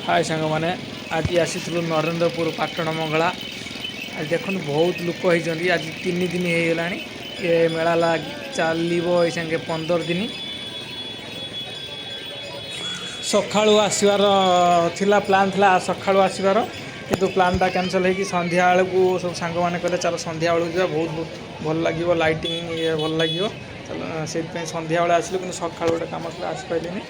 हाय सांग मैंने आज आसी नरेंद्रपुर पाटण मंगला आज देख बहुत लोक होती आज 3 दिन होगा ये मेला लग चलो ये 15 दिन सकाळु आसबार थिला प्लान थिला सकाळु आसबार किंतु प्लानटा कैंसल हो संध्या बेलू सब सांग मैंने कहले चलो संध्या बेलू जा बहुत भल लगे लाइटिंग ये भल लगे चलो से संध्या बेले आसलु कि सका गोटे कम था आसपारे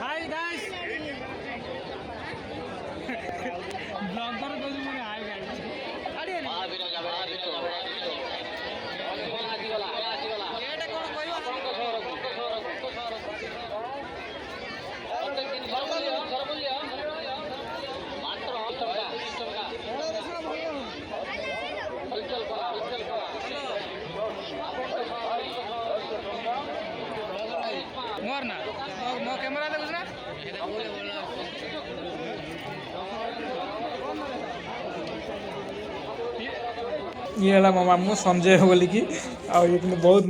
हाय गाइस ब्लॉगर को मैंने हाय गाइस मोर ना मो कैमरा ले बुझना ये है मो मामू संजय बोलिकी आ ये बहुत